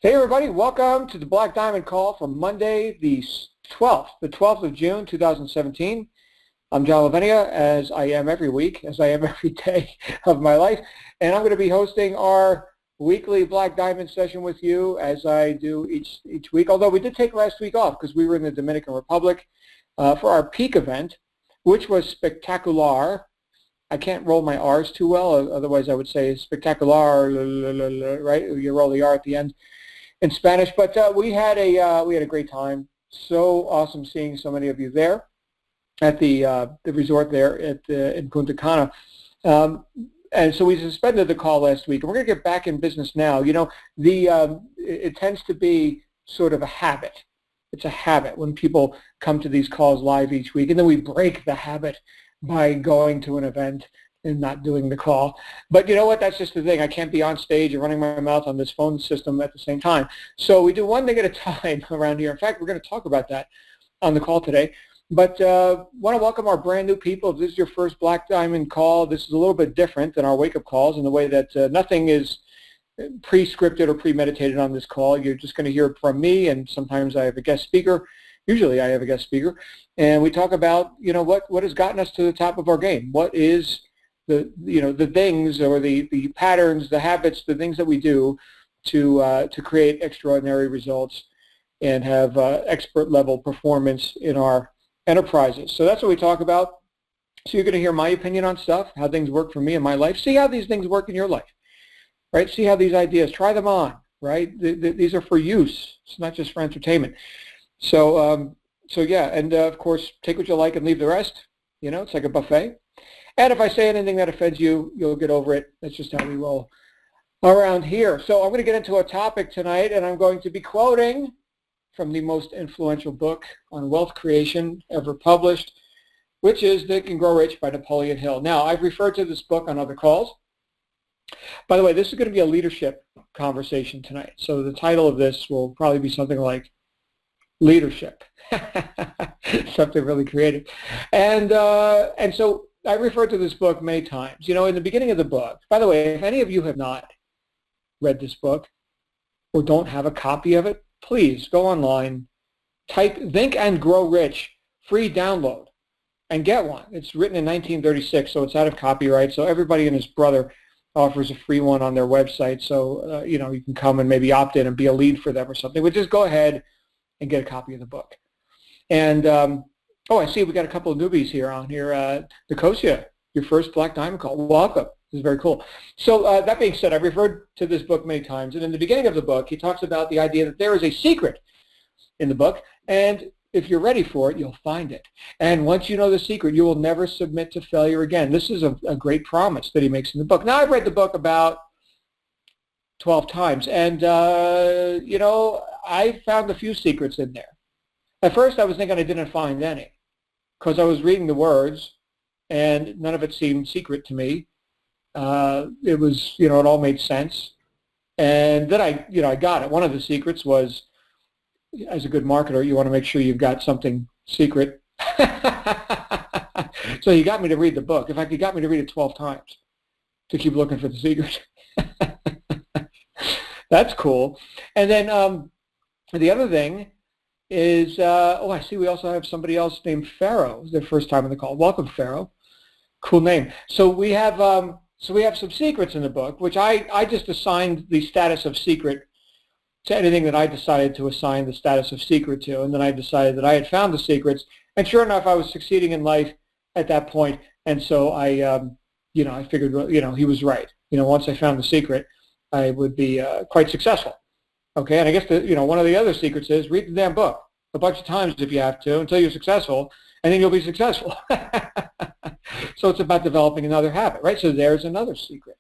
Hey everybody, welcome to the Black Diamond Call for Monday, the 12th of June, 2017. I'm John Lavenia, as I am every week, as I am every day of my life, and I'm going to be hosting our weekly Black Diamond session with you as I do each week, although we did take last week off because we were in the Dominican Republic for our peak event, which was spectacular. I can't roll my R's too well, otherwise I would say spectacular, right? You roll the R at the end in Spanish, but we had a great time. So awesome seeing so many of you there at the resort there in Punta Cana. And so we suspended the call last week, and we're going to get back in business now. You know, it tends to be sort of a habit. It's a habit when people come to these calls live each week, and then we break the habit by going to an event and not doing the call. But you know what? That's just the thing. I can't be on stage and running my mouth on this phone system at the same time. So we do one thing at a time around here. In fact, we're going to talk about that on the call today. But want to welcome our brand new people. If this is your first Black Diamond call, this is a little bit different than our wake-up calls in the way that nothing is pre-scripted or premeditated on this call. You're just going to hear it from me, and sometimes I have a guest speaker. Usually I have a guest speaker. And we talk about, you know, what has gotten us to the top of our game. What is the things or the patterns, the habits, the things that we do to create extraordinary results and have expert level performance in our enterprises. So that's what we talk about. So you're going to hear my opinion on stuff, how things work for me in my life. See how these things work in your life, right? See how these ideas, try them on, right? These are for use. It's not just for entertainment. So yeah, and of course, take what you like and leave the rest. You know, it's like a buffet. And if I say anything that offends you, you'll get over it. That's just how we roll around here. So I'm going to get into a topic tonight, and I'm going to be quoting from the most influential book on wealth creation ever published, which is Think and Grow Rich by Napoleon Hill. Now, I've referred to this book on other calls. By the way, this is going to be a leadership conversation tonight. So the title of this will probably be something like Leadership. Something really creative. And so I referred to this book many times. You know, in the beginning of the book, by the way, if any of you have not read this book or don't have a copy of it, please go online, type Think and Grow Rich, free download, and get one. It's written in 1936, so it's out of copyright. So everybody and his brother offers a free one on their website. So, you know, you can come and maybe opt in and be a lead for them or something. But just go ahead and get a copy of the book. And, I see we got a couple of newbies here on here. Nicosia, your first Black Diamond call. Welcome. This is very cool. So that being said, I've referred to this book many times. And in the beginning of the book, he talks about the idea that there is a secret in the book. And if you're ready for it, you'll find it. And once you know the secret, you will never submit to failure again. This is a great promise that he makes in the book. Now, I've read the book about 12 times. And, you know, I found a few secrets in there. At first, I was thinking I didn't find any because I was reading the words, and none of it seemed secret to me. It was, you know, it all made sense. And then I got it. One of the secrets was, as a good marketer, you want to make sure you've got something secret. So he got me to read the book. In fact, he got me to read it 12 times to keep looking for the secret. That's cool. And then the other thing is, I see we also have somebody else named Pharaoh. It's their first time on the call. Welcome, Pharaoh. Cool name. So we have some secrets in the book, which I just assigned the status of secret to anything that I decided to assign the status of secret to, and then I decided that I had found the secrets, and sure enough, I was succeeding in life at that point, and so I figured, he was right. You know, once I found the secret, I would be quite successful. Okay, and I guess one of the other secrets is read the damn book a bunch of times if you have to until you're successful, and then you'll be successful. So it's about developing another habit, right? So there's another secret.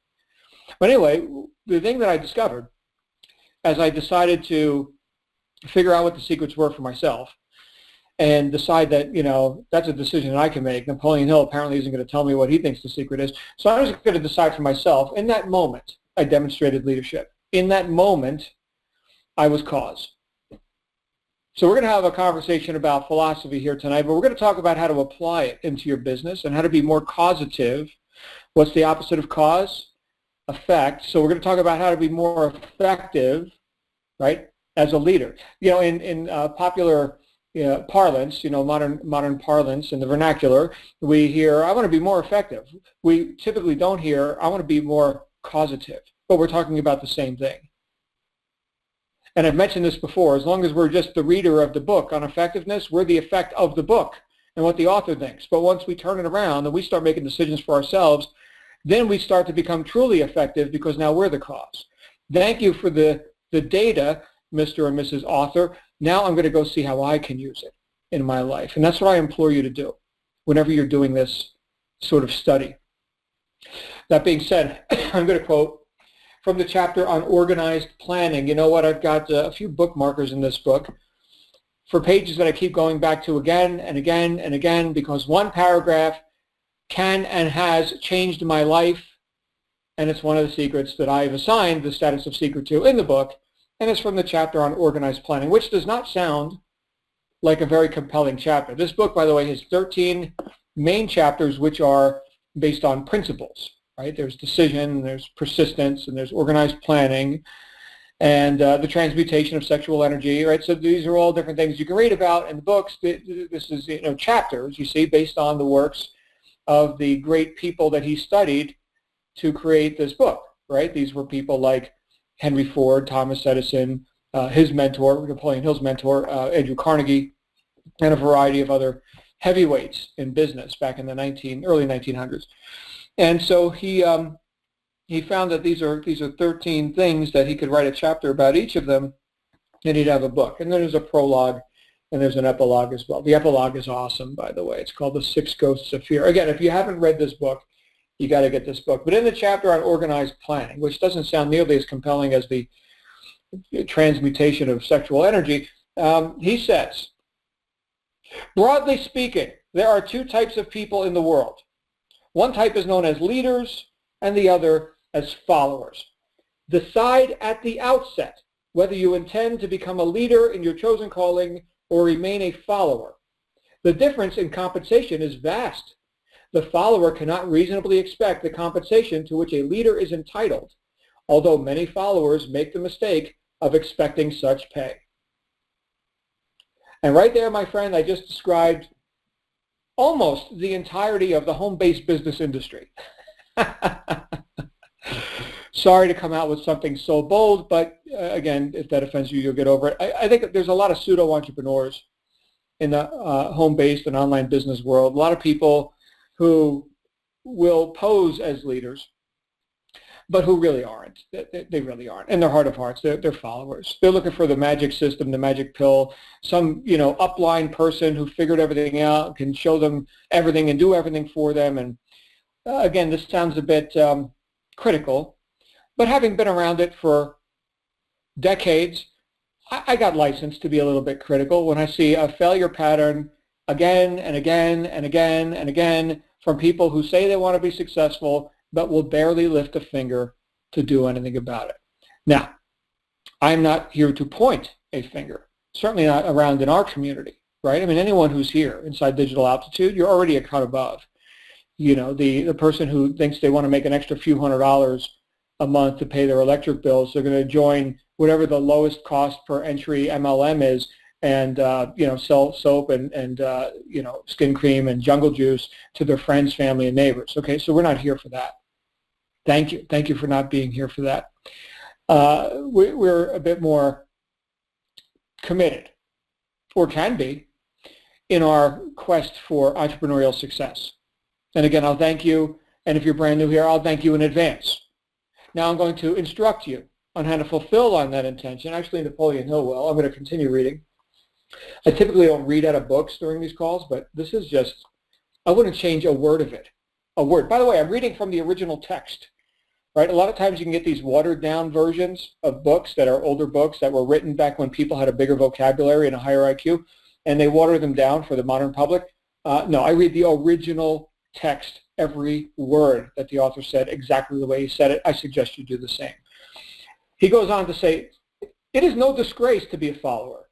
But anyway, the thing that I discovered as I decided to figure out what the secrets were for myself and decide that, you know, that's a decision that I can make. Napoleon Hill apparently isn't going to tell me what he thinks the secret is. So I was going to decide for myself. In that moment, I demonstrated leadership. In that moment, I was cause. So we're going to have a conversation about philosophy here tonight, but we're going to talk about how to apply it into your business and how to be more causative. What's the opposite of cause? Effect. So we're going to talk about how to be more effective right? As a leader. In popular parlance, modern parlance in the vernacular, we hear, I want to be more effective. We typically don't hear, I want to be more causative, but we're talking about the same thing. And I've mentioned this before, as long as we're just the reader of the book on effectiveness, we're the effect of the book and what the author thinks. But once we turn it around and we start making decisions for ourselves, then we start to become truly effective because now we're the cause. Thank you for the data, Mr. and Mrs. Author. Now I'm going to go see how I can use it in my life. And that's what I implore you to do whenever you're doing this sort of study. That being said, I'm going to quote from the chapter on organized planning. You know what? I've got a few bookmarkers in this book for pages that I keep going back to again and again and again because one paragraph can and has changed my life, and it's one of the secrets that I've assigned the status of secret to in the book, and it's from the chapter on organized planning, which does not sound like a very compelling chapter. This book, by the way, has 13 main chapters which are based on principles, right? There's decision, there's persistence, and there's organized planning, and the transmutation of sexual energy, right? So these are all different things you can read about in the books. This is, chapters, you see, based on the works of the great people that he studied to create this book, right? These were people like Henry Ford, Thomas Edison, his mentor, Napoleon Hill's mentor, Andrew Carnegie, and a variety of other heavyweights in business back in the early 1900s. And so he found that these are 13 things that he could write a chapter about each of them, and he'd have a book. And then there's a prologue, and there's an epilogue as well. The epilogue is awesome, by the way. It's called The Six Ghosts of Fear. Again, if you haven't read this book, you got to get this book. But in the chapter on organized planning, which doesn't sound nearly as compelling as the transmutation of sexual energy, he says, broadly speaking, there are two types of people in the world. One type is known as leaders, and the other as followers. Decide at the outset whether you intend to become a leader in your chosen calling or remain a follower. The difference in compensation is vast. The follower cannot reasonably expect the compensation to which a leader is entitled, although many followers make the mistake of expecting such pay. And right there, my friend, I just described almost the entirety of the home-based business industry. Sorry to come out with something so bold, but again, if that offends you, you'll get over it. I think that there's a lot of pseudo-entrepreneurs in the home-based and online business world. A lot of people who will pose as leaders, but who really aren't. They really aren't. In their heart of hearts, they're followers. They're looking for the magic system, the magic pill, some upline person who figured everything out, can show them everything and do everything for them. And again, this sounds a bit critical, but having been around it for decades, I got licensed to be a little bit critical when I see a failure pattern again and again and again and again from people who say they want to be successful but will barely lift a finger to do anything about it. Now, I'm not here to point a finger, certainly not around in our community, right? I mean, anyone who's here inside Digital Altitude, you're already a cut above. The person who thinks they want to make an extra few $100s a month to pay their electric bills, they're going to join whatever the lowest cost per entry MLM is and sell soap and skin cream and jungle juice to their friends, family, and neighbors. Okay, so we're not here for that. Thank you for not being here for that. We're a bit more committed, or can be, in our quest for entrepreneurial success. And again, I'll thank you, and if you're brand new here, I'll thank you in advance. Now I'm going to instruct you on how to fulfill on that intention. Actually, Napoleon Hill will. I'm going to continue reading. I typically don't read out of books during these calls, but this is just, I wouldn't change a word of it. A word. By the way, I'm reading from the original text, right? A lot of times you can get these watered down versions of books that are older books that were written back when people had a bigger vocabulary and a higher IQ, and they water them down for the modern public. No, I read the original text, every word that the author said exactly the way he said it. I suggest you do the same. He goes on to say, it is no disgrace to be a follower.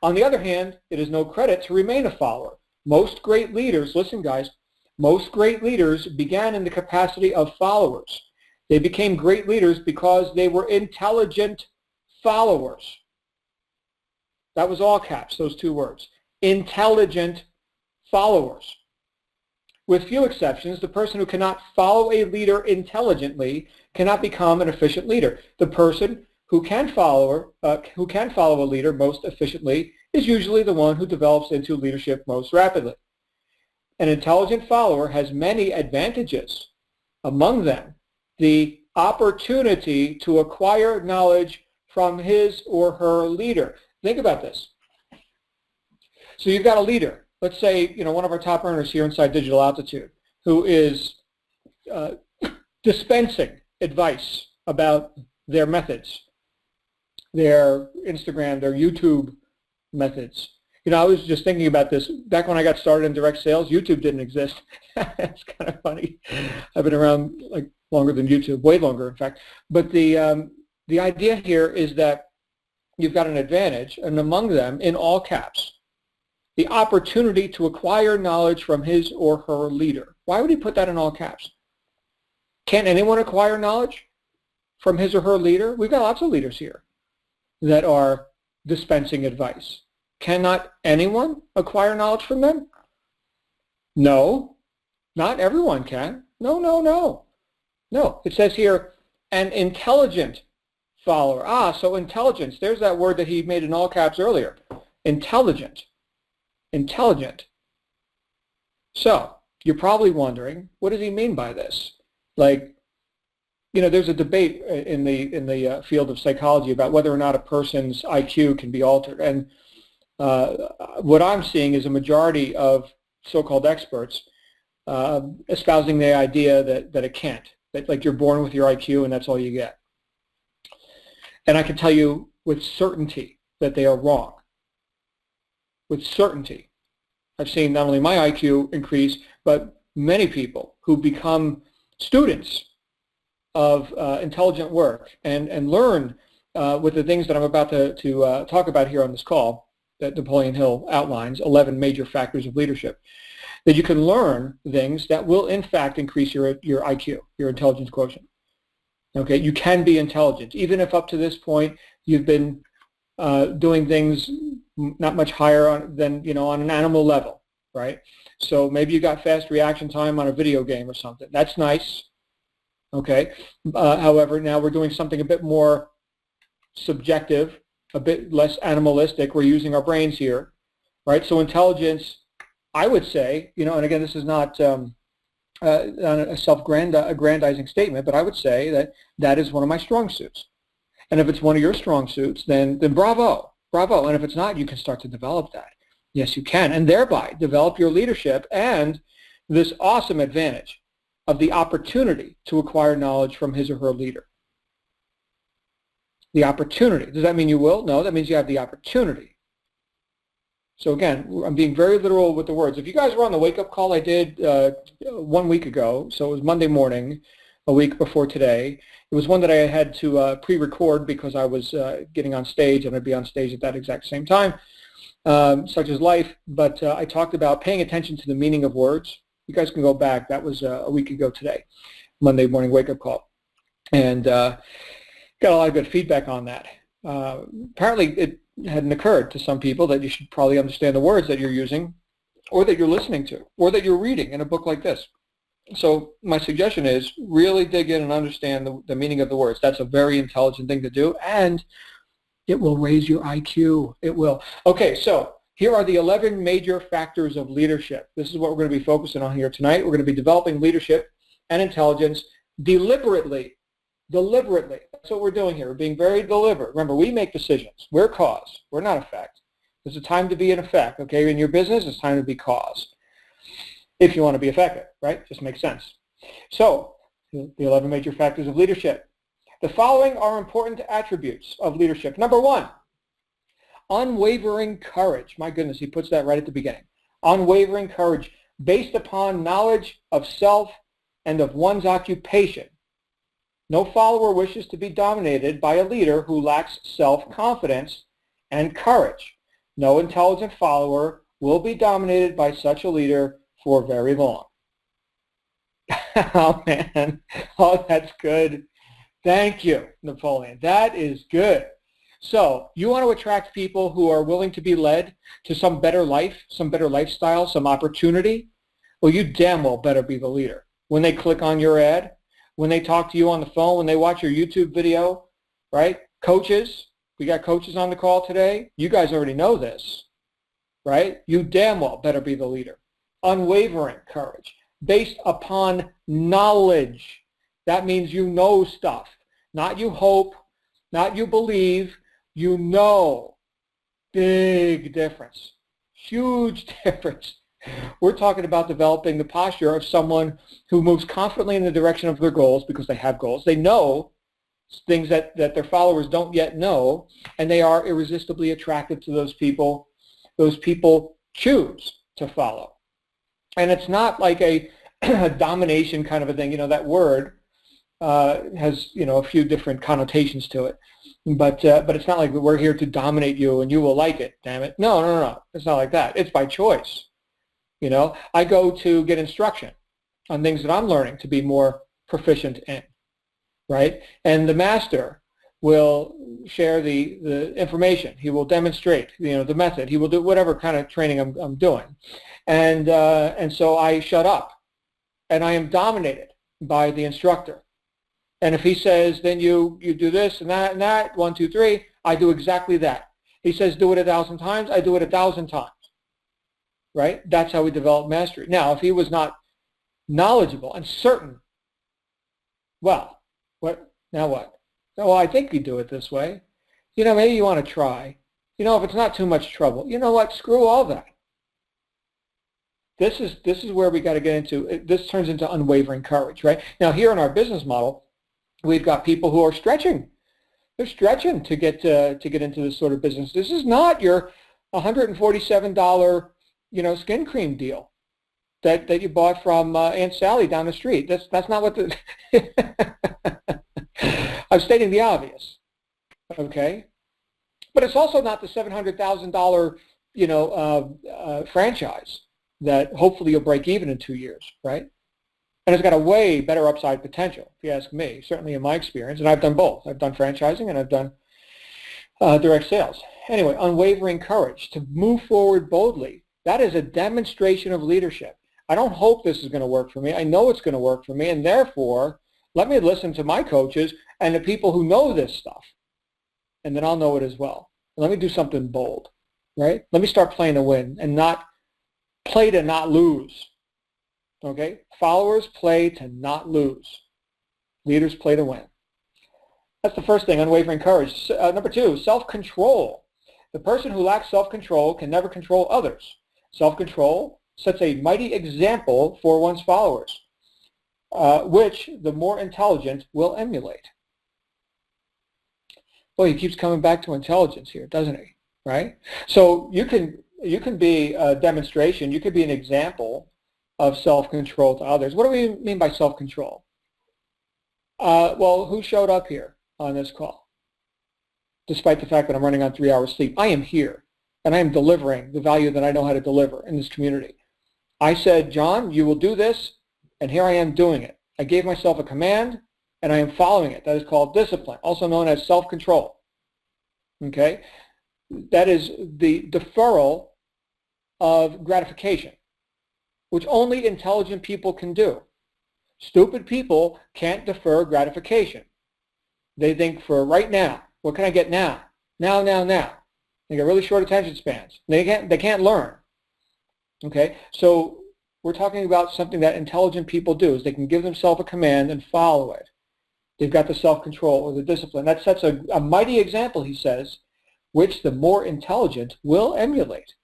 On the other hand, it is no credit to remain a follower. Most great leaders, listen guys, most great leaders began in the capacity of followers. They became great leaders because they were intelligent followers. That was all caps, those two words. Intelligent followers. With few exceptions, the person who cannot follow a leader intelligently cannot become an efficient leader. The person who can follow a leader most efficiently is usually the one who develops into leadership most rapidly. An intelligent follower has many advantages. Among them, the opportunity to acquire knowledge from his or her leader. Think about this. So you've got a leader, let's say, one of our top earners here inside Digital Altitude, who is dispensing advice about their methods, their Instagram, their YouTube methods. I was just thinking about this. Back when I got started in direct sales, YouTube didn't exist. It's kind of funny. I've been around like longer than YouTube, way longer, in fact. But the idea here is that you've got an advantage, and among them, in all caps, the opportunity to acquire knowledge from his or her leader. Why would he put that in all caps? Can anyone acquire knowledge from his or her leader? We've got lots of leaders here that are dispensing advice. Cannot anyone acquire knowledge from them? No, not everyone can. No. No, it says here, an intelligent follower. So intelligence, there's that word that he made in all caps earlier. Intelligent. So, you're probably wondering, what does he mean by this? Like, there's a debate in the field of psychology about whether or not a person's IQ can be altered. And what I'm seeing is a majority of so-called experts espousing the idea that it can't. That like you're born with your IQ and that's all you get. And I can tell you with certainty that they are wrong. With certainty. I've seen not only my IQ increase, but many people who become students of intelligent work and learn with the things that I'm about to talk about here on this call that Napoleon Hill outlines, 11 major factors of leadership, that you can learn things that will in fact increase your IQ, your intelligence quotient. Okay, you can be intelligent, even if up to this point you've been doing things not much higher than on an animal level, right? So maybe you got fast reaction time on a video game or something. That's nice. Okay. However, now we're doing something a bit more subjective, a bit less animalistic. We're using our brains here, right? So intelligence, I would say, and again, this is not a self-aggrandizing statement, but I would say that is one of my strong suits. And if it's one of your strong suits, then bravo. And if it's not, you can start to develop that. Yes, you can, and thereby develop your leadership and this awesome advantage of the opportunity to acquire knowledge from his or her leader. The opportunity. Does that mean you will? No, that means you have the opportunity. So again, I'm being very literal with the words. If you guys were on the wake-up call I did 1 week ago, so it was Monday morning, a week before today. It was one that I had to pre-record because I was getting on stage, and I'd be on stage at that exact same time, such is life. But I talked about paying attention to the meaning of words. You guys can go back. That was a week ago today, Monday morning wake-up call. And got a lot of good feedback on that. Apparently it hadn't occurred to some people that you should probably understand the words that you're using or that you're listening to or that you're reading in a book like this. So my suggestion is really dig in and understand the meaning of the words. That's a very intelligent thing to do, and it will raise your IQ. It will. Okay, so here are the 11 major factors of leadership. This is what we're going to be focusing on here tonight. We're going to be developing leadership and intelligence deliberately. That's what we're doing here. We're being very deliberate. Remember, we make decisions. We're cause. We're not effect. There's a time to be an effect, okay? In your business, it's time to be cause. If you want to be effective, right? Just makes sense. So, the 11 major factors of leadership. The following are important attributes of leadership. Number 1, unwavering courage. My goodness, he puts that right at the beginning. Unwavering courage based upon knowledge of self and of one's occupation. No follower wishes to be dominated by a leader who lacks self-confidence and courage. No intelligent follower will be dominated by such a leader for very long. Oh, man. Oh, that's good. Thank you, Napoleon. That is good. So you want to attract people who are willing to be led to some better life, some better lifestyle, some opportunity? Well, you damn well better be the leader. When they click on your ad, when they talk to you on the phone, when they watch your YouTube video, right? Coaches, we got coaches on the call today. You guys already know this, right? You damn well better be the leader. Unwavering courage based upon knowledge. That means you know stuff, not you hope, not you believe, you know. Big difference, huge difference. We're talking about developing the posture of someone who moves confidently in the direction of their goals because they have goals. They know things that their followers don't yet know, and they are irresistibly attracted to those people. Those people choose to follow. And it's not like a domination kind of a thing. You know, that word has, you know, a few different connotations to it. But it's not like we're here to dominate you and you will like it, damn it. No. It's not like that. It's by choice. You know, I go to get instruction on things that I'm learning to be more proficient in, right? And the master will share the information. He will demonstrate, you know, the method. He will do whatever kind of training I'm doing. And so I shut up and I am dominated by the instructor. And if he says, then you do this and that, 1, 2, 3, I do exactly that. He says, do it 1,000 times, I do it 1,000 times, right? That's how we develop mastery. Now, if he was not knowledgeable and certain, well, now what? Well, I think you do it this way. You know, maybe you want to try. You know, if it's not too much trouble, you know what? Screw all that. This is where we got to get into. This turns into unwavering courage, right? Now, here in our business model, we've got people who are stretching. They're stretching to get into this sort of business. This is not your $147, you know, skin cream deal that you bought from Aunt Sally down the street. That's not what the I'm stating the obvious, okay? But it's also not the $700,000, you know, franchise that hopefully you'll break even in 2 years, right? And it's got a way better upside potential, if you ask me, certainly in my experience. And I've done both. I've done franchising and I've done direct sales. Anyway, unwavering courage to move forward boldly. That is a demonstration of leadership. I don't hope this is going to work for me. I know it's going to work for me. And therefore, let me listen to my coaches and the people who know this stuff. And then I'll know it as well. And let me do something bold, right? Let me start playing to win and not play to not lose. Okay? Followers play to not lose. Leaders play to win. That's the first thing, unwavering courage. Number 2, self-control. The person who lacks self-control can never control others. Self-control sets a mighty example for one's followers, which the more intelligent will emulate. Boy, he keeps coming back to intelligence here, doesn't he? Right? So you can be a demonstration. You could be an example of self-control to others. What do we mean by self-control? Well, who showed up here on this call? Despite the fact that I'm running on 3 hours sleep, I am here, and I am delivering the value that I know how to deliver in this community. I said, John, you will do this, and here I am doing it. I gave myself a command, and I am following it. That is called discipline, also known as self-control. Okay? That is the deferral of gratification, which only intelligent people can do. Stupid people can't defer gratification. They think for right now. What can I get now? Now. They got really short attention spans. They can't learn. Okay? So we're talking about something that intelligent people do, is they can give themselves a command and follow it. They've got the self-control or the discipline. That sets a mighty example, he says, which the more intelligent will emulate.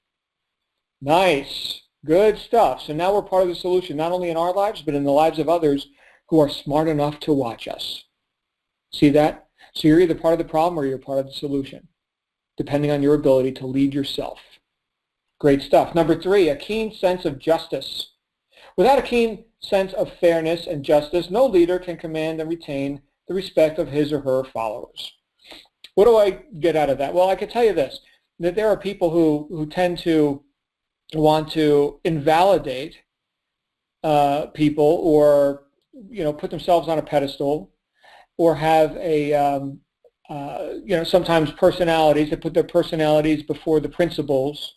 Nice. Good stuff. So now we're part of the solution, not only in our lives, but in the lives of others who are smart enough to watch us. See that? So you're either part of the problem or you're part of the solution, depending on your ability to lead yourself. Great stuff. Number 3, a keen sense of justice. Without a keen sense of fairness and justice, no leader can command and retain the respect of his or her followers. What do I get out of that? Well, I can tell you this, that there are people who tend to want to invalidate people or, you know, put themselves on a pedestal or have a sometimes personalities, they put their personalities before the principles.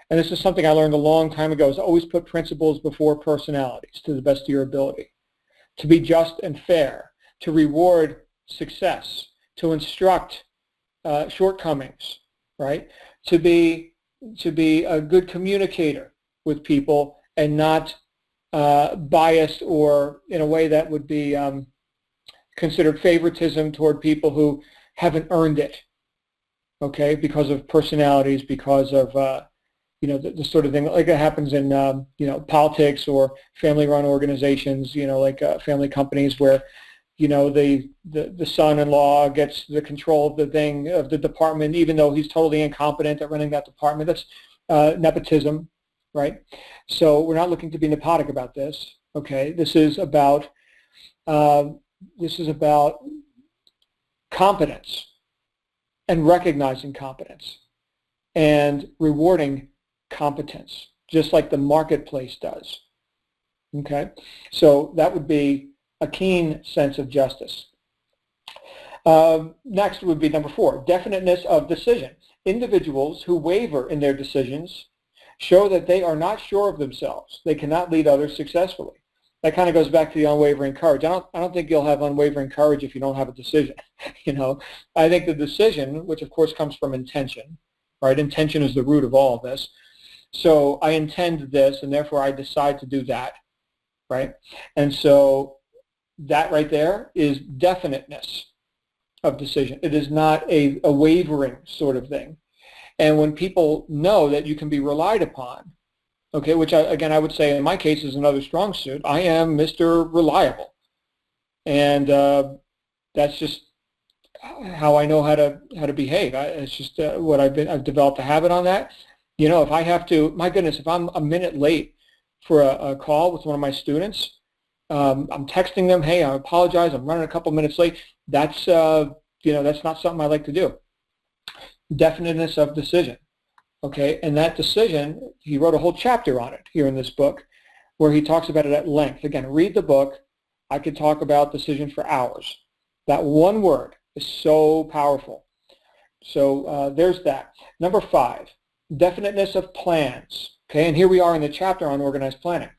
And this is something I learned a long time ago, is always put principles before personalities to the best of your ability. To be just and fair, to reward success, to instruct shortcomings, right? To be a good communicator with people and not biased or in a way that would be considered favoritism toward people who haven't earned it, okay, because of personalities, because of the sort of thing like that happens in politics or family-run organizations, like family companies where the son-in-law gets the control of the department, even though he's totally incompetent at running that department. That's nepotism, right? So we're not looking to be nepotic about this. Okay, this is about competence and recognizing competence and rewarding competence, just like the marketplace does. Okay, so that would be a keen sense of justice. Next would be number 4, definiteness of decision. Individuals who waver in their decisions show that they are not sure of themselves. They cannot lead others successfully. That kind of goes back to the unwavering courage. I don't think you'll have unwavering courage if you don't have a decision. I think the decision, which of course comes from intention, right? Intention is the root of all of this. So I intend this, and therefore I decide to do that, right? And so that right there is definiteness of decision. It is not a wavering sort of thing. And when people know that you can be relied upon, okay, which again I would say in my case is another strong suit. I am Mr. Reliable, and that's just how I know how to behave. It's just what I've developed a habit on that. If I have to, my goodness, if I'm a minute late for a call with one of my students, I'm texting them, hey, I apologize, I'm running a couple minutes late. That's that's not something I like to do. Definiteness of decision. Okay, and that decision, he wrote a whole chapter on it here in this book where he talks about it at length. Again, read the book. I could talk about decision for hours. That one word is so powerful. So there's that. Number 5, definiteness of plans. Okay, and here we are in the chapter on organized planning.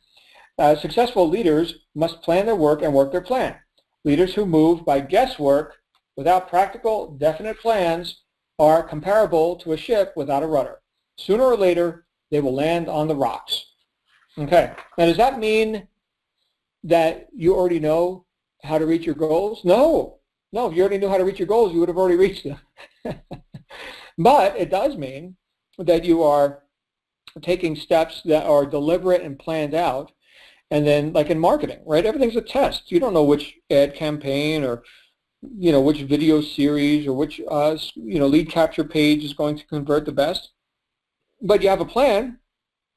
Successful leaders must plan their work and work their plan. Leaders who move by guesswork without practical, definite plans are comparable to a ship without a rudder. Sooner or later, they will land on the rocks. Okay, now does that mean that you already know how to reach your goals? No, if you already knew how to reach your goals, you would have already reached them. But it does mean that you are taking steps that are deliberate and planned out. And then, like in marketing, right, everything's a test. You don't know which ad campaign or which video series or which lead capture page is going to convert the best. But you have a plan,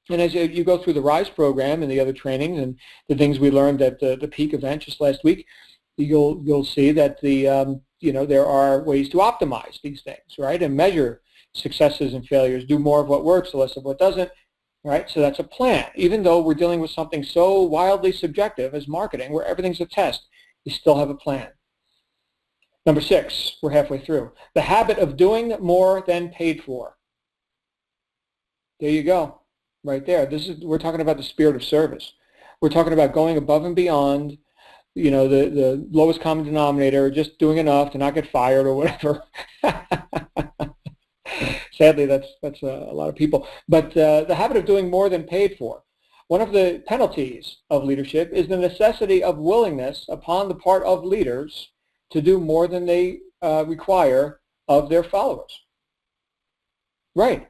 and as you go through the RISE program and the other trainings and the things we learned at the peak event just last week, you'll see that there are ways to optimize these things, right, and measure successes and failures, do more of what works, less of what doesn't, right? So that's a plan. Even though we're dealing with something so wildly subjective as marketing, where everything's a test, you still have a plan. Number 6, we're halfway through. The habit of doing more than paid for. There you go, right there. We're talking about the spirit of service. We're talking about going above and beyond, the lowest common denominator, just doing enough to not get fired or whatever. Sadly, that's a lot of people. But the habit of doing more than paid for. One of the penalties of leadership is the necessity of willingness upon the part of leaders to do more than they require of their followers. Right.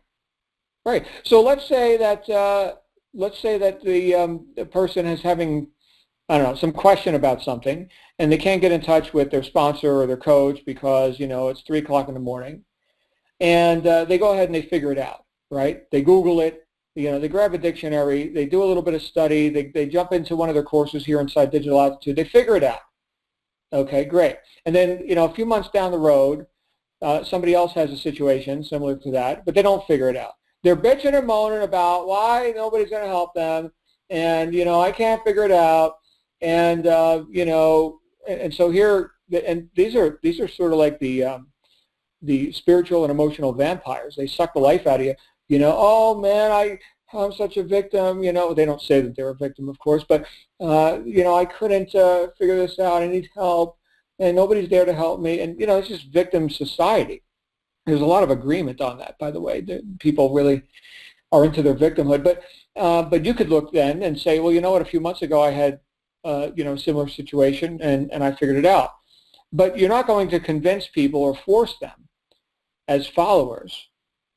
So let's say that the person is having, some question about something, and they can't get in touch with their sponsor or their coach because it's 3 o'clock in the morning, and they go ahead and they figure it out. Right? They Google it. They grab a dictionary. They do a little bit of study. They jump into one of their courses here inside Digital Altitude. They figure it out. Okay, great. And then, a few months down the road, somebody else has a situation similar to that, but they don't figure it out. They're bitching and moaning about why nobody's going to help them, and, I can't figure it out, and, and so here, and these are sort of like the the spiritual and emotional vampires. They suck the life out of you. Oh man, I'm such a victim. They don't say that they're a victim, of course, but I couldn't figure this out. I need help, and nobody's there to help me. And it's just victim society. There's a lot of agreement on that, by the way. People really are into their victimhood, but you could look then and say, well, you know what? A few months ago, I had a similar situation, and I figured it out. But you're not going to convince people or force them as followers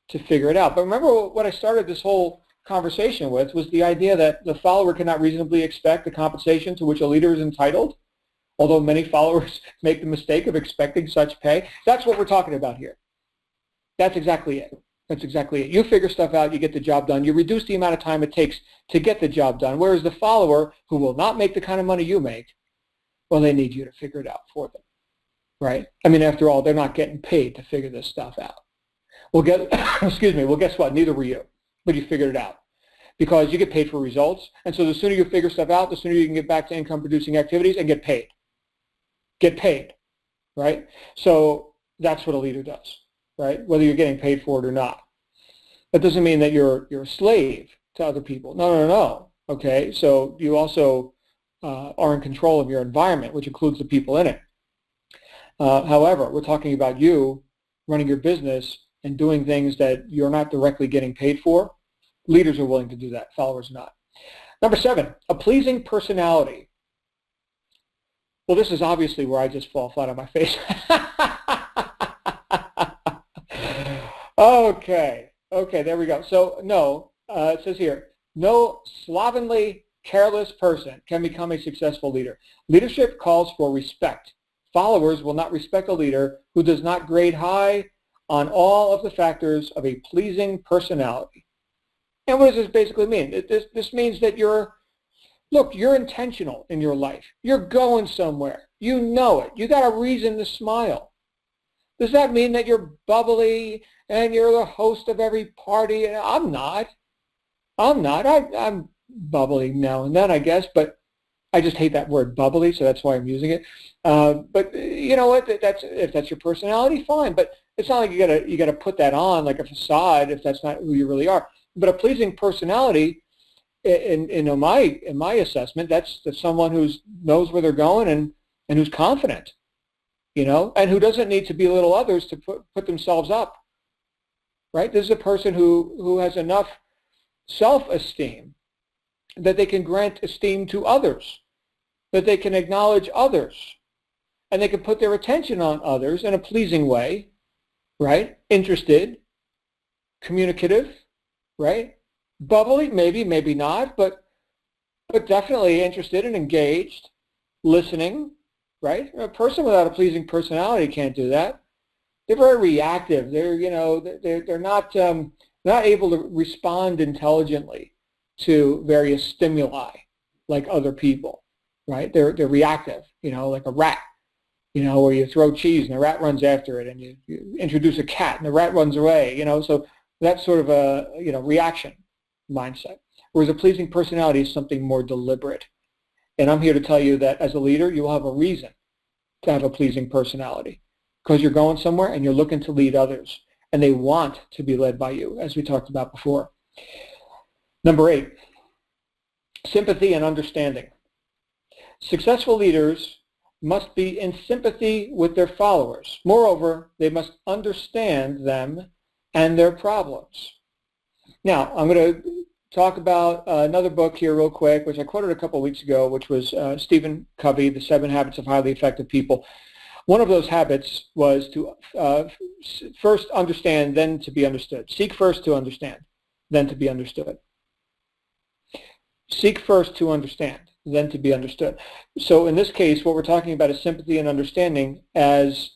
to figure it out. But remember what I started this whole conversation with was the idea that the follower cannot reasonably expect the compensation to which a leader is entitled, although many followers make the mistake of expecting such pay. That's what we're talking about here. That's exactly it. That's exactly it. You figure stuff out, you get the job done, you reduce the amount of time it takes to get the job done, whereas the follower, who will not make the kind of money you make, well, they need you to figure it out for them, right? I mean, after all, they're not getting paid to figure this stuff out. Well, guess what? Neither were you, but you figured it out because you get paid for results, and so the sooner you figure stuff out, the sooner you can get back to income-producing activities and get paid. Get paid, right? So that's what a leader does. Right? Whether you're getting paid for it or not. That doesn't mean that you're a slave to other people. No. Okay, so you also are in control of your environment, which includes the people in it. However, we're talking about you running your business and doing things that you're not directly getting paid for. Leaders are willing to do that. Followers not. Number 7, a pleasing personality. Well, this is obviously where I just fall flat on my face. Okay, there we go. So no, it says here, no slovenly, careless person can become a successful leader. Leadership calls for respect. Followers will not respect a leader who does not grade high on all of the factors of a pleasing personality. And what does this basically mean? This means that you're intentional in your life. You're going somewhere. You know it. You got a reason to smile. Does that mean that you're bubbly and you're the host of every party? I'm not. I'm bubbly now and then, I guess, but I just hate that word bubbly, so that's why I'm using it. But you know what? If that's your personality, fine. But it's not like you gotta put that on like a facade if that's not who you really are. But a pleasing personality, in my assessment, that's someone who knows where they're going and who's confident. And who doesn't need to belittle others to put themselves up, right? This is a person who has enough self-esteem that they can grant esteem to others, that they can acknowledge others, and they can put their attention on others in a pleasing way, right? Interested, communicative, right? Bubbly, maybe not, but definitely interested and engaged, listening, right? A person without a pleasing personality can't do that. They're very reactive. They're not able to respond intelligently to various stimuli like other people, right? They're reactive, like a rat, where you throw cheese and the rat runs after it, and you introduce a cat and the rat runs away, So that's sort of a reaction mindset. Whereas a pleasing personality is something more deliberate. And I'm here to tell you that as a leader, you will have a reason to have a pleasing personality because you're going somewhere and you're looking to lead others, and they want to be led by you, as we talked about before. Number 8, sympathy and understanding. Successful leaders must be in sympathy with their followers. Moreover, they must understand them and their problems. Now, I'm going to talk about another book here real quick, which I quoted a couple of weeks ago, which was Stephen Covey, The 7 Habits of Highly Effective People. One of those habits was to first understand, then to be understood. Seek first to understand, then to be understood. Seek first to understand, then to be understood. So in this case, what we're talking about is sympathy and understanding as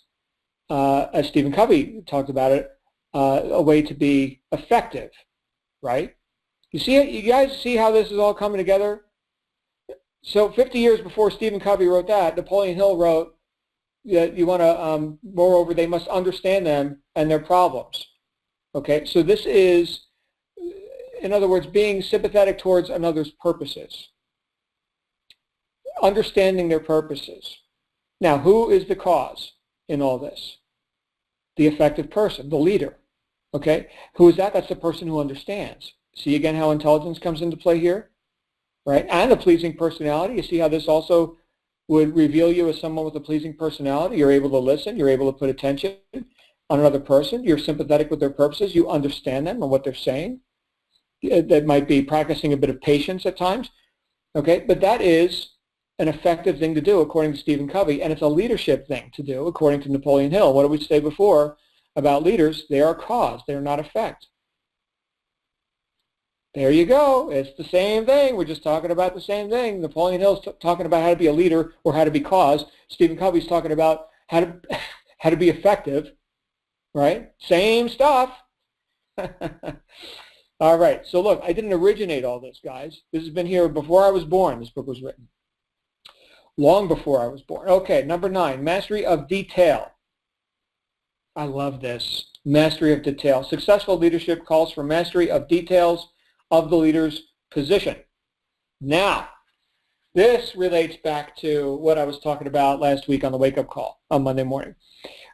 Stephen Covey talked about it, a way to be effective, right? You guys see how this is all coming together? So 50 years before Stephen Covey wrote that, Napoleon Hill wrote that you want to, moreover, they must understand them and their problems. Okay, so this is, in other words, being sympathetic towards another's purposes. Understanding their purposes. Now, who is the cause in all this? the effective person, the leader. Okay? Who is that? That's the person who understands. See again how intelligence comes into play here? Right? And a pleasing personality. You see how this also would reveal you as someone with a pleasing personality. You're able to listen. You're able to put attention on another person. You're sympathetic with their purposes. You understand them and what they're saying. That might be practicing a bit of patience at times. Okay? But that is an effective thing to do according to Stephen Covey, and it's a leadership thing to do according to Napoleon Hill. What did we say before about leaders? They are cause. They are not effect. There you go. It's the same thing. We're just talking about the same thing. Napoleon Hill's talking about how to be a leader or how to be cause. Stephen Covey's talking about how to be effective, right? Same stuff. All right. So look, I didn't originate all this, guys. This has been here before I was born. This book was written. Long before I was born. Okay, number 9, mastery of detail. I love this. Mastery of detail. Successful leadership calls for mastery of details of the leader's position. Now, this relates back to what I was talking about last week on the wake-up call on Monday morning,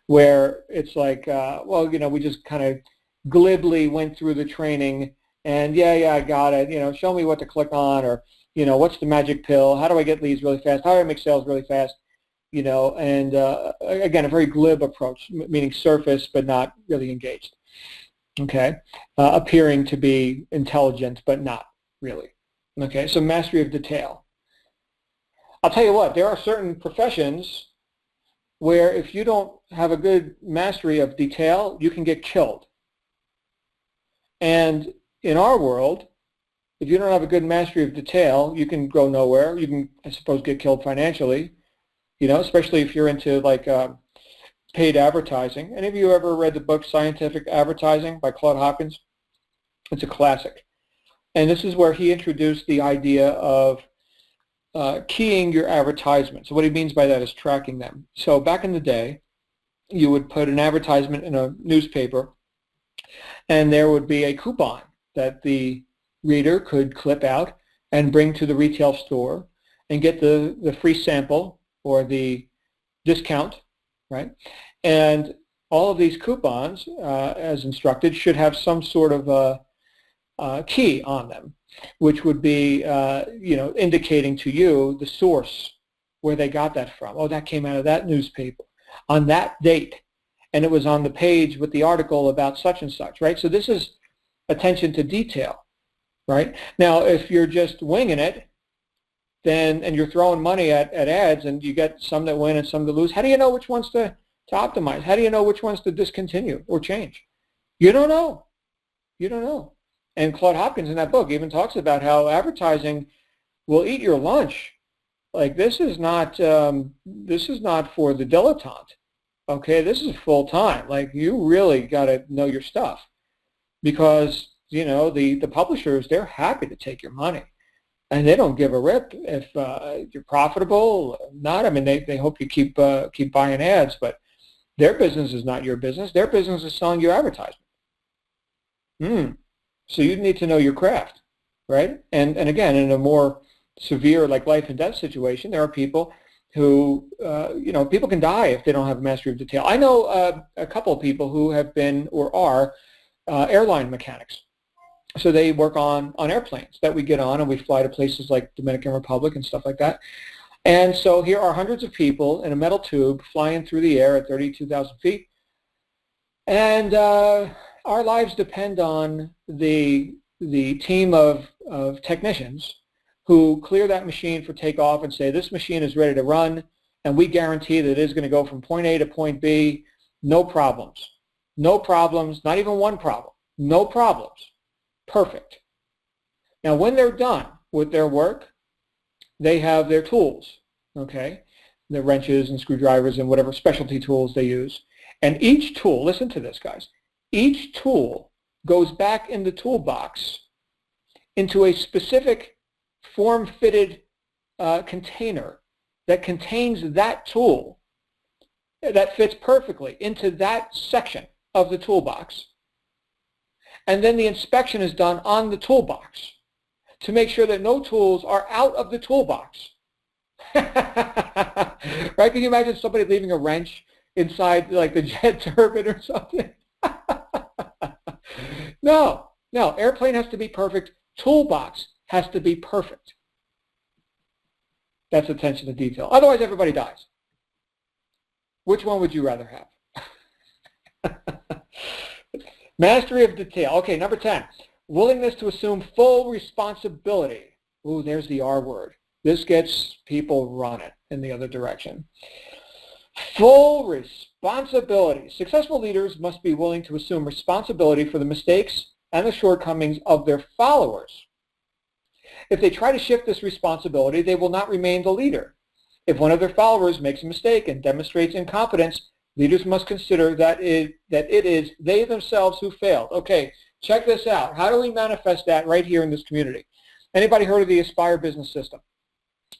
where it's like, well, you know, we just kind of glibly went through the training, and yeah, I got it. You know, show me what to click on, or, you know, what's the magic pill? How do I get leads really fast? How do I make sales really fast? You know, and again, a very glib approach, meaning surface but not really engaged. Okay, appearing to be intelligent but not really. Okay, so mastery of detail. I'll tell you what, there are certain professions where if you don't have a good mastery of detail, you can get killed. And in our world, if you don't have a good mastery of detail, you can go nowhere. You can, I suppose, get killed financially, you know, especially if you're into like paid advertising. Any of you ever read the book Scientific Advertising by Claude Hopkins? It's a classic. And this is where he introduced the idea of keying your advertisements. So what he means by that is tracking them. So back in the day, you would put an advertisement in a newspaper, and there would be a coupon that the reader could clip out and bring to the retail store and get the free sample or the discount, right? And all of these coupons, as instructed, should have some sort of a key on them, which would be, you know, indicating to you the source where they got that from. Oh, that came out of that newspaper on that date, and it was on the page with the article about such and such, right? So this is attention to detail, right? Now, if you're just winging it, then, and you're throwing money at ads, and you get some that win and some that lose, how do you know which ones to optimize? How do you know which ones to discontinue or change? You don't know. You don't know. And Claude Hopkins in that book even talks about how advertising will eat your lunch. Like, this is not for the dilettante. Okay, this is full time. Like, you really got to know your stuff, because, you know, the publishers, they're happy to take your money, and they don't give a rip if you're profitable or not. I mean, they hope you keep buying ads, but their business is not your business. Their business is selling you advertisement. So you need to know your craft, right? And again, in a more severe, like, life and death situation, there are people who, you know, people can die if they don't have a mastery of detail. I know a couple of people who have been or are airline mechanics. So they work on airplanes that we get on, and we fly to places like Dominican Republic and stuff like that. And so here are hundreds of people in a metal tube flying through the air at 32,000 feet. And our lives depend on the team of technicians who clear that machine for takeoff and say, this machine is ready to run, and we guarantee that it is going to go from point A to point B, no problems. No problems, not even one problem. No problems. Perfect. Now, when they're done with their work, they have their tools, okay? The wrenches and screwdrivers and whatever specialty tools they use. And each tool, listen to this, guys, each tool goes back in the toolbox into a specific form-fitted container that contains that tool that fits perfectly into that section of the toolbox. And then the inspection is done on the toolbox to make sure that no tools are out of the toolbox. Right? Can you imagine somebody leaving a wrench inside like the jet turbine or something. No, no, airplane has to be perfect. Toolbox has to be perfect. That's attention to detail. Otherwise, everybody dies. Which one would you rather have? Mastery of detail. Okay, number 10. Willingness to assume full responsibility. Ooh, there's the R word. This gets people running in the other direction. Full responsibility. Successful leaders must be willing to assume responsibility for the mistakes and the shortcomings of their followers. If they try to shift this responsibility, they will not remain the leader. If one of their followers makes a mistake and demonstrates incompetence, leaders must consider that it is they themselves who failed. Okay, check this out. How do we manifest that right here in this community? Anybody heard of the Aspire business system?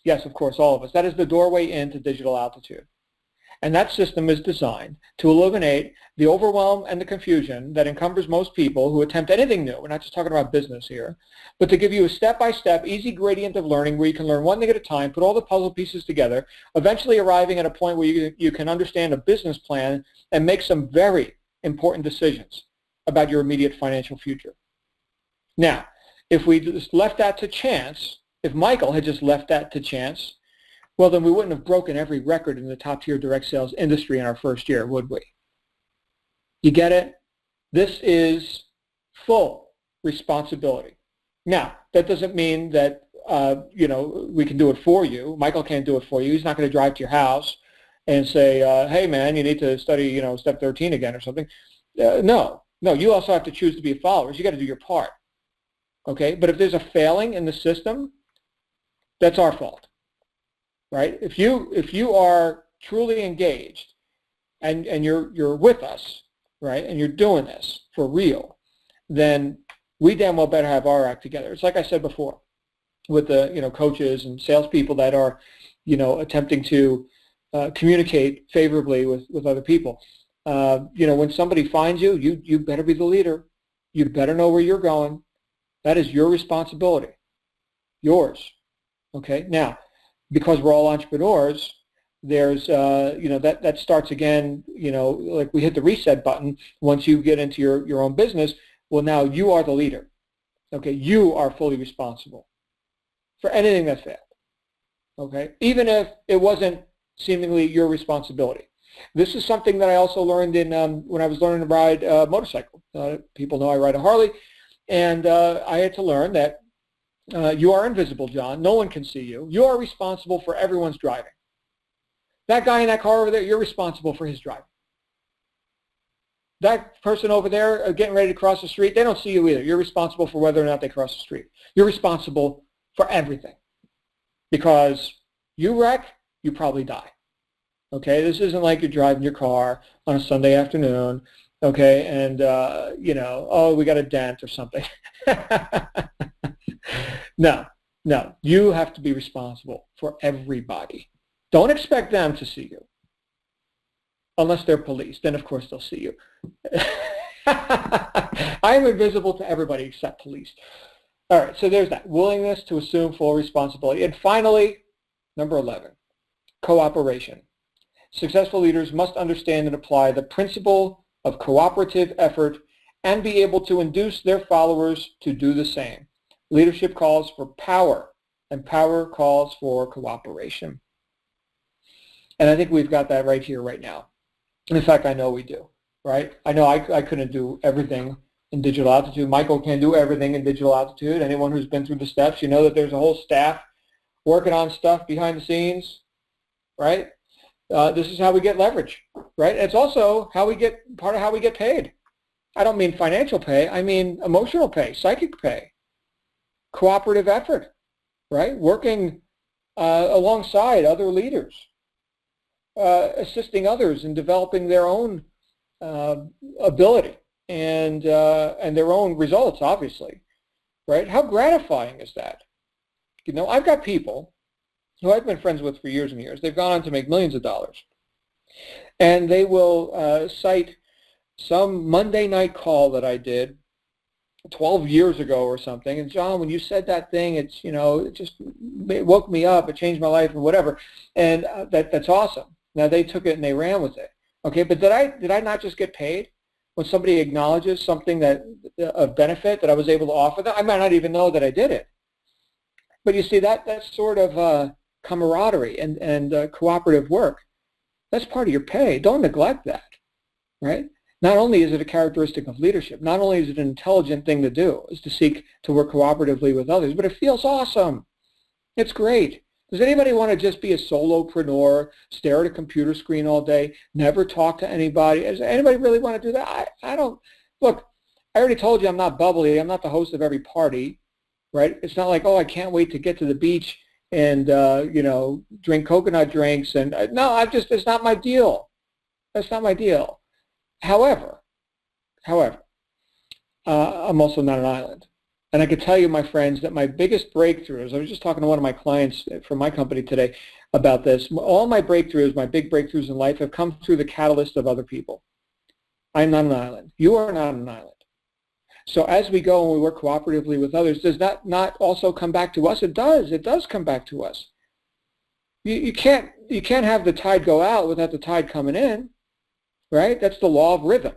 Yes, of course, all of us. That is the doorway into digital altitude. And that system is designed to eliminate the overwhelm and the confusion that encumbers most people who attempt anything new. We're not just talking about business here, but to give you a step-by-step, easy gradient of learning where you can learn one thing at a time, put all the puzzle pieces together, eventually arriving at a point where you can understand a business plan and make some very important decisions about your immediate financial future. Now, if we just left that to chance, if Michael had just left that to chance, well, then we wouldn't have broken every record in the top-tier direct sales industry in our first year, would we? You get it? This is full responsibility. Now, that doesn't mean that, we can do it for you. Michael can't do it for you. He's not going to drive to your house and say, hey, man, you need to study, step 13 again or something. No, you also have to choose to be a follower. You got to do your part. Okay? But if there's a failing in the system, that's our fault. Right? If you are truly engaged and you're with us, right, and you're doing this for real, then we damn well better have our act together. It's like I said before with the coaches and salespeople that are attempting to communicate favorably with other people. When somebody finds you, you better be the leader. You better know where you're going. That is your responsibility. Yours. Okay? Now, because we're all entrepreneurs, there's, that starts again, like we hit the reset button once you get into your own business. Well, now you are the leader. Okay? You are fully responsible for anything that failed. Okay? Even if it wasn't seemingly your responsibility. This is something that I also learned in when I was learning to ride a motorcycle. People know I ride a Harley, and I had to learn that you are invisible, John. No one can see you. You are responsible for everyone's driving. That guy in that car over there, you're responsible for his driving. That person over there getting ready to cross the street, they don't see you either. You're responsible for whether or not they cross the street. You're responsible for everything. Because you wreck, you probably die. Okay? This isn't like you're driving your car on a Sunday afternoon, okay, and, oh, we got a dent or something. No, you have to be responsible for everybody. Don't expect them to see you. Unless they're police, then of course they'll see you. I am invisible to everybody except police. All right, so there's that. Willingness to assume full responsibility. And finally, number 11, cooperation. Successful leaders must understand and apply the principle of cooperative effort and be able to induce their followers to do the same. Leadership calls for power, and power calls for cooperation. And I think we've got that right here, right now. In fact, I know we do, right? I know I couldn't do everything in digital altitude. Michael can do everything in digital altitude. Anyone who's been through the steps, you know that there's a whole staff working on stuff behind the scenes, right? This is how we get leverage, right? It's also part of how we get paid. I don't mean financial pay. I mean emotional pay, psychic pay. Cooperative effort, right? Working alongside other leaders, assisting others in developing their own ability and their own results, obviously, right? How gratifying is that? I've got people who I've been friends with for years and years. They've gone on to make millions of dollars, and they will cite some Monday night call that I did 12 years ago or something, and John, when you said that thing, it woke me up, it changed my life and whatever, and that's awesome. Now they took it and they ran with it, Okay, but did I not just get paid? When somebody acknowledges something that of benefit that I was able to offer them, I might not even know that I did it. But you see, that's sort of camaraderie and cooperative work. That's part of your pay. Don't neglect that, right? Not only is it a characteristic of leadership, not only is it an intelligent thing to do, is to seek to work cooperatively with others, but it feels awesome. It's great. Does anybody want to just be a solopreneur, stare at a computer screen all day, never talk to anybody? Does anybody really want to do that? I don't. Look, I already told you I'm not bubbly. I'm not the host of every party, right? It's not like, oh, I can't wait to get to the beach and, drink coconut drinks. And no, it's not my deal. That's not my deal. However, I'm also not an island. And I can tell you, my friends, that my biggest breakthroughs, I was just talking to one of my clients from my company today about this, all my breakthroughs, my big breakthroughs in life have come through the catalyst of other people. I'm not an island. You are not an island. So as we go and we work cooperatively with others, does that not also come back to us? It does. It does come back to us. You can't have the tide go out without the tide coming in, right? That's the law of rhythm.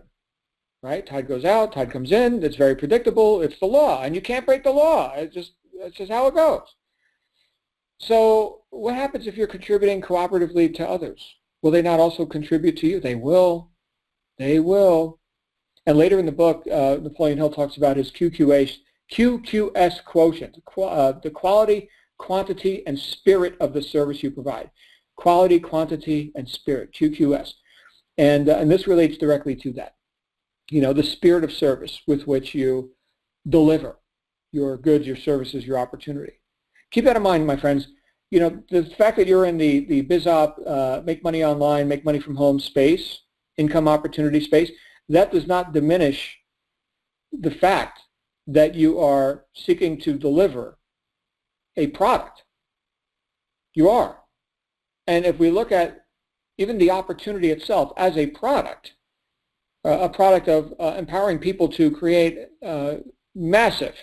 Right? Tide goes out, tide comes in. It's very predictable. It's the law, and you can't break the law. That's just how it goes. So what happens if you're contributing cooperatively to others? Will they not also contribute to you? They will. They will. And later in the book, Napoleon Hill talks about his QQS quotient, the quality, quantity, and spirit of the service you provide. Quality, quantity, and spirit, QQS. And this relates directly to that. The spirit of service with which you deliver your goods, your services, your opportunity. Keep that in mind, my friends. The fact that you're in the BizOp, make money online, make money from home space, income opportunity space, that does not diminish the fact that you are seeking to deliver a product. You are. And if we look at even the opportunity itself as a product of empowering people to create massive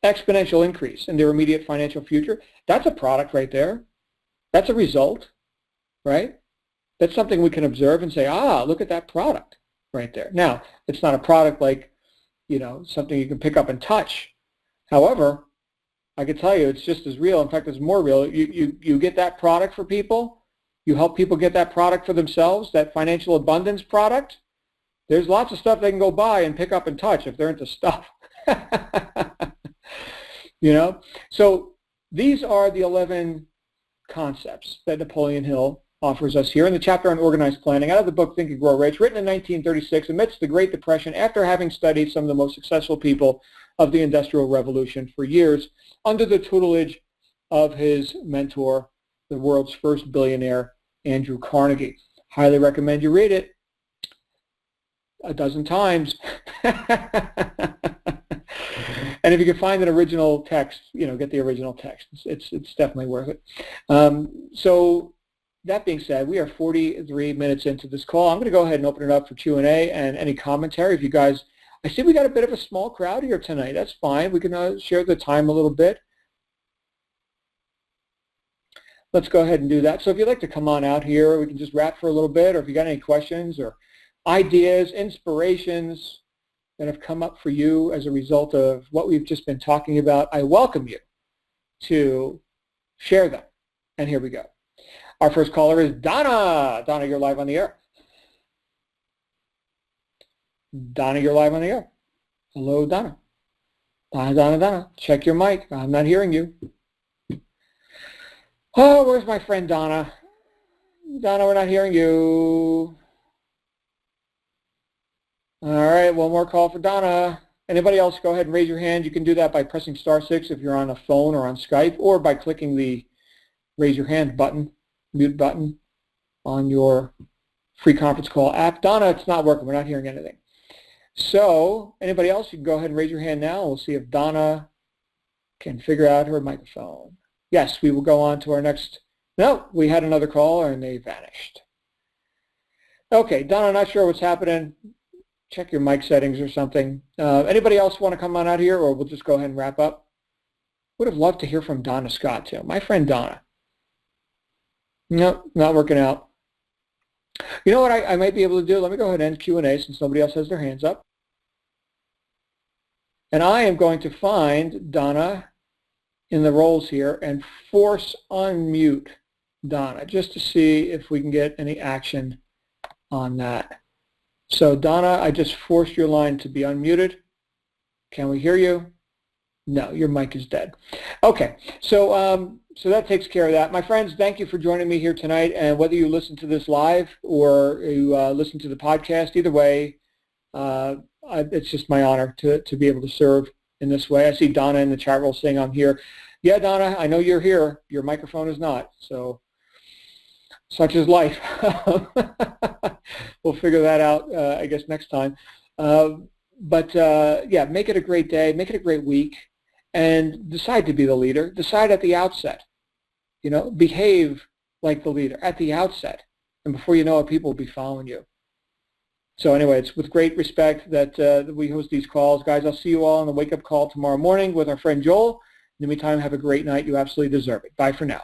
exponential increase in their immediate financial future, that's a product right there. That's a result, right? That's something we can observe and say, look at that product right there. Now, it's not a product like, something you can pick up and touch. However, I can tell you it's just as real. In fact, it's more real. You get that product for people. You help people get that product for themselves, that financial abundance product. There's lots of stuff they can go buy and pick up and touch if they're into stuff. So these are the 11 concepts that Napoleon Hill offers us here in the chapter on organized planning out of the book Think and Grow Rich, written in 1936 amidst the Great Depression after having studied some of the most successful people of the Industrial Revolution for years under the tutelage of his mentor, the world's first billionaire, Andrew Carnegie. Highly recommend you read it. A dozen times. And if you can find an original text, get the original text. It's definitely worth it. So that being said, we are 43 minutes into this call. I'm going to go ahead and open it up for Q&A and any commentary. If you guys, I see we got a bit of a small crowd here tonight. That's fine. We can share the time a little bit. Let's go ahead and do that. So if you'd like to come on out here, we can just wrap for a little bit, or if you got any questions or ideas, inspirations that have come up for you as a result of what we've just been talking about, I welcome you to share them. And here we go. Our first caller is Donna. Donna, you're live on the air. Donna, you're live on the air. Hello, Donna. Donna. Check your mic. I'm not hearing you. Oh, where's my friend Donna? Donna, we're not hearing you. All right, one more call for Donna. Anybody else, go ahead and raise your hand. You can do that by pressing *6 if you're on a phone or on Skype, or by clicking the raise your hand button, mute button on your free conference call app. Donna, it's not working. We're not hearing anything. So anybody else, you can go ahead and raise your hand now. We'll see if Donna can figure out her microphone. Yes, we will go on to our next. No, we had another caller and they vanished. Okay, Donna, I'm not sure what's happening. Check your mic settings or something. Anybody else want to come on out here, or we'll just go ahead and wrap up? Would have loved to hear from Donna Scott too. My friend Donna. Nope, not working out. You know what I might be able to do? Let me go ahead and end Q&A since nobody else has their hands up. And I am going to find Donna in the roles here and force unmute Donna just to see if we can get any action on that. So Donna, I just forced your line to be unmuted. Can we hear you? No, your mic is dead. Okay, so so that takes care of that. My friends, thank you for joining me here tonight. And whether you listen to this live or you listen to the podcast, either way, it's just my honor to be able to serve in this way. I see Donna in the chat room saying I'm here. Yeah, Donna, I know you're here. Your microphone is not. So such is life. We'll figure that out, I guess, next time. Yeah, make it a great day. Make it a great week. And decide to be the leader. Decide at the outset. You know, behave like the leader at the outset. And before you know it, people will be following you. So anyway, it's with great respect that we host these calls. Guys, I'll see you all on the wake-up call tomorrow morning with our friend Joel. In the meantime, have a great night. You absolutely deserve it. Bye for now.